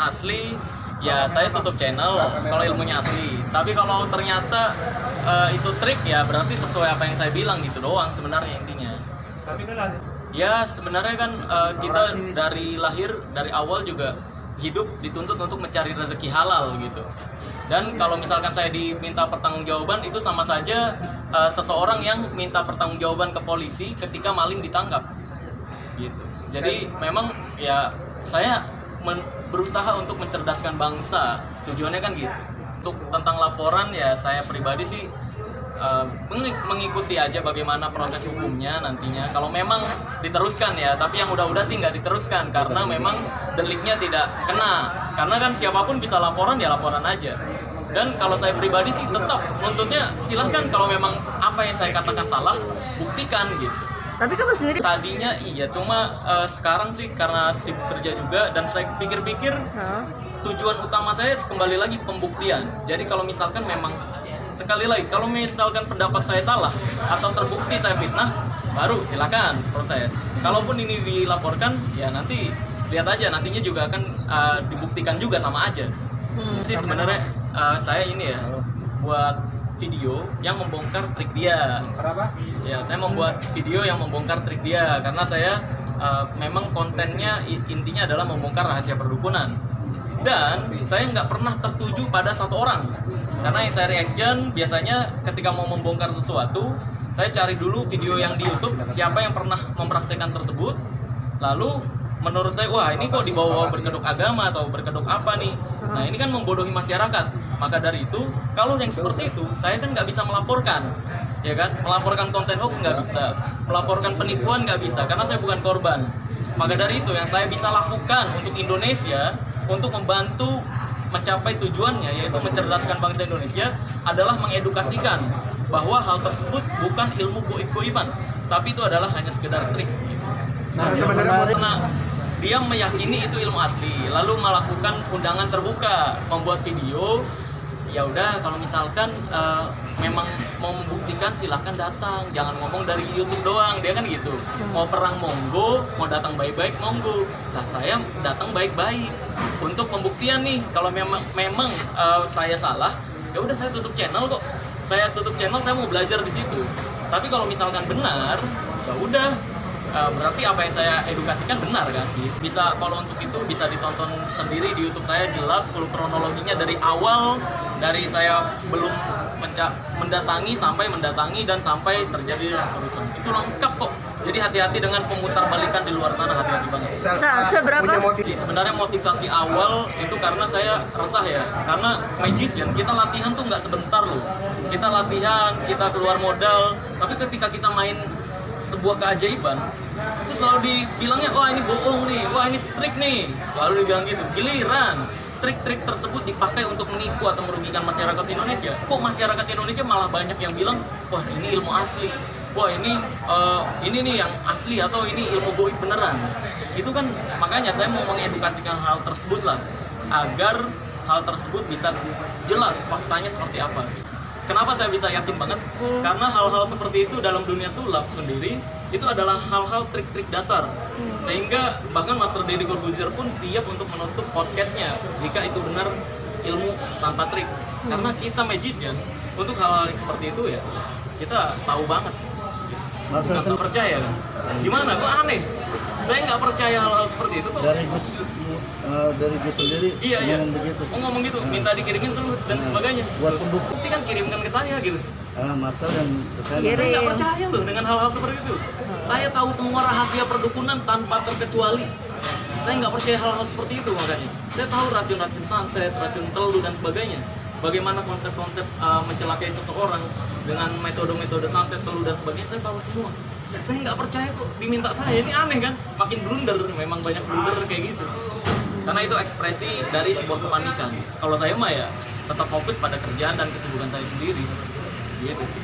asli, ya saya tutup channel kalau ilmunya asli. Tapi kalau ternyata itu trik, ya berarti sesuai apa yang saya bilang gitu doang sebenarnya intinya. Tapi kan Ya sebenarnya kan kita dari lahir, dari awal juga hidup dituntut untuk mencari rezeki halal gitu. Dan kalau misalkan saya diminta pertanggungjawaban, itu sama saja seseorang yang minta pertanggungjawaban ke polisi ketika maling ditangkap gitu. Jadi memang ya saya berusaha untuk mencerdaskan bangsa, tujuannya kan gitu. Untuk tentang laporan, ya saya pribadi sih mengikuti aja bagaimana proses hukumnya nantinya. Kalau memang diteruskan ya, tapi yang udah-udah sih nggak diteruskan karena memang deliknya tidak kena. Karena kan siapapun bisa laporan, ya laporan aja. Dan kalau saya pribadi sih tetap nuntutnya silahkan, kalau memang apa yang saya katakan salah, buktikan gitu. Tapi kamu sendiri Tadinya iya, cuma sekarang sih karena sibuk kerja juga, dan saya pikir-pikir tujuan utama saya kembali lagi pembuktian. Jadi kalau misalkan memang, sekali lagi, kalau misalkan pendapat saya salah atau terbukti saya fitnah, baru silakan proses. Kalaupun ini dilaporkan, ya nanti lihat aja, nantinya juga akan dibuktikan juga sama aja. Sih sebenarnya saya ini ya buat video yang membongkar trik dia. Kenapa? Ya, saya membuat video yang membongkar trik dia karena saya memang kontennya intinya adalah membongkar rahasia perdukunan. Dan saya nggak pernah tertuju pada satu orang. Karena yang saya reaction biasanya ketika mau membongkar sesuatu, saya cari dulu video yang di YouTube, siapa yang pernah mempraktekkan tersebut. Lalu menurut saya, wah ini kok dibawa berkedok agama atau berkedok apa nih? Nah ini kan membodohi masyarakat. Maka dari itu, kalau yang seperti itu, saya kan nggak bisa melaporkan, ya kan? Melaporkan konten hoax nggak bisa, melaporkan penipuan nggak bisa, karena saya bukan korban. Maka dari itu, yang saya bisa lakukan untuk Indonesia, untuk membantu mencapai tujuannya, yaitu mencerdaskan bangsa Indonesia, adalah mengedukasikan bahwa hal tersebut bukan ilmu goib-goiban, tapi itu adalah hanya sekedar trik. Nah, sebenarnya Dia meyakini itu ilmu asli, lalu melakukan undangan terbuka, membuat video. Ya udah, kalau misalkan memang mau membuktikan, silahkan datang, jangan ngomong dari YouTube doang, dia kan gitu. Mau perang monggo, mau datang baik-baik monggo. Nah saya datang baik-baik untuk pembuktian nih. Kalau memang saya salah, ya udah saya tutup channel kok. Saya tutup channel, saya mau belajar di situ. Tapi kalau misalkan benar, ya udah. Berarti apa yang saya edukasikan benar kan? Bisa, kalau untuk itu bisa ditonton sendiri di YouTube saya, jelas full kronologinya dari awal, dari saya belum mendatangi sampai mendatangi dan sampai terjadi kerusuhan. Itu lengkap kok. Jadi hati-hati dengan pemutar balikan di luar sana, hati-hati banget. seberapa? Sebenarnya motivasi awal itu karena saya resah ya, karena magician kita latihan tuh nggak sebentar loh. Kita latihan, kita keluar modal, tapi ketika kita main sebuah keajaiban, itu selalu dibilangnya, wah ini bohong nih, wah ini trik nih, selalu dibilang gitu. Giliran trik-trik tersebut dipakai untuk menipu atau merugikan masyarakat Indonesia, kok masyarakat Indonesia malah banyak yang bilang, wah ini ilmu asli, wah ini nih yang asli, atau ini ilmu goib beneran. Itu kan makanya saya mau mengedukasikan hal tersebut lah, agar hal tersebut bisa jelas faktanya seperti apa. Kenapa saya bisa yakin banget? Karena hal-hal seperti itu dalam dunia sulap sendiri itu adalah hal-hal trik-trik dasar. Sehingga bahkan Master Deddy Corbuzier pun siap untuk menutup podcastnya jika itu benar ilmu tanpa trik. Karena kita magician, untuk hal-hal seperti itu ya kita tahu banget. Nggak percaya kan? Gimana? Kok aneh? Saya nggak percaya hal-hal seperti itu kok. Dari Gus sendiri ngomong begitu. Ngomong gitu, minta dikirimin dulu dan sebagainya. Buat pembukti Kan kirimkan ke saya gitu. Marcel dan Saya nggak percaya loh dengan hal-hal seperti itu. Saya tahu semua rahasia perdukunan tanpa terkecuali. Saya nggak percaya hal-hal seperti itu makanya. Saya tahu racun-racun santet, racun telu dan sebagainya. Bagaimana konsep-konsep mencelakai seseorang dengan metode-metode santet, telu dan sebagainya, saya tahu semua. Saya nggak percaya kok diminta saya, ini aneh kan? Makin blunder, memang banyak blunder kayak gitu. Karena itu ekspresi dari sebuah kepanikan. Kalau saya mah ya tetap fokus pada kerjaan dan kesibukan saya sendiri. Gitu sih.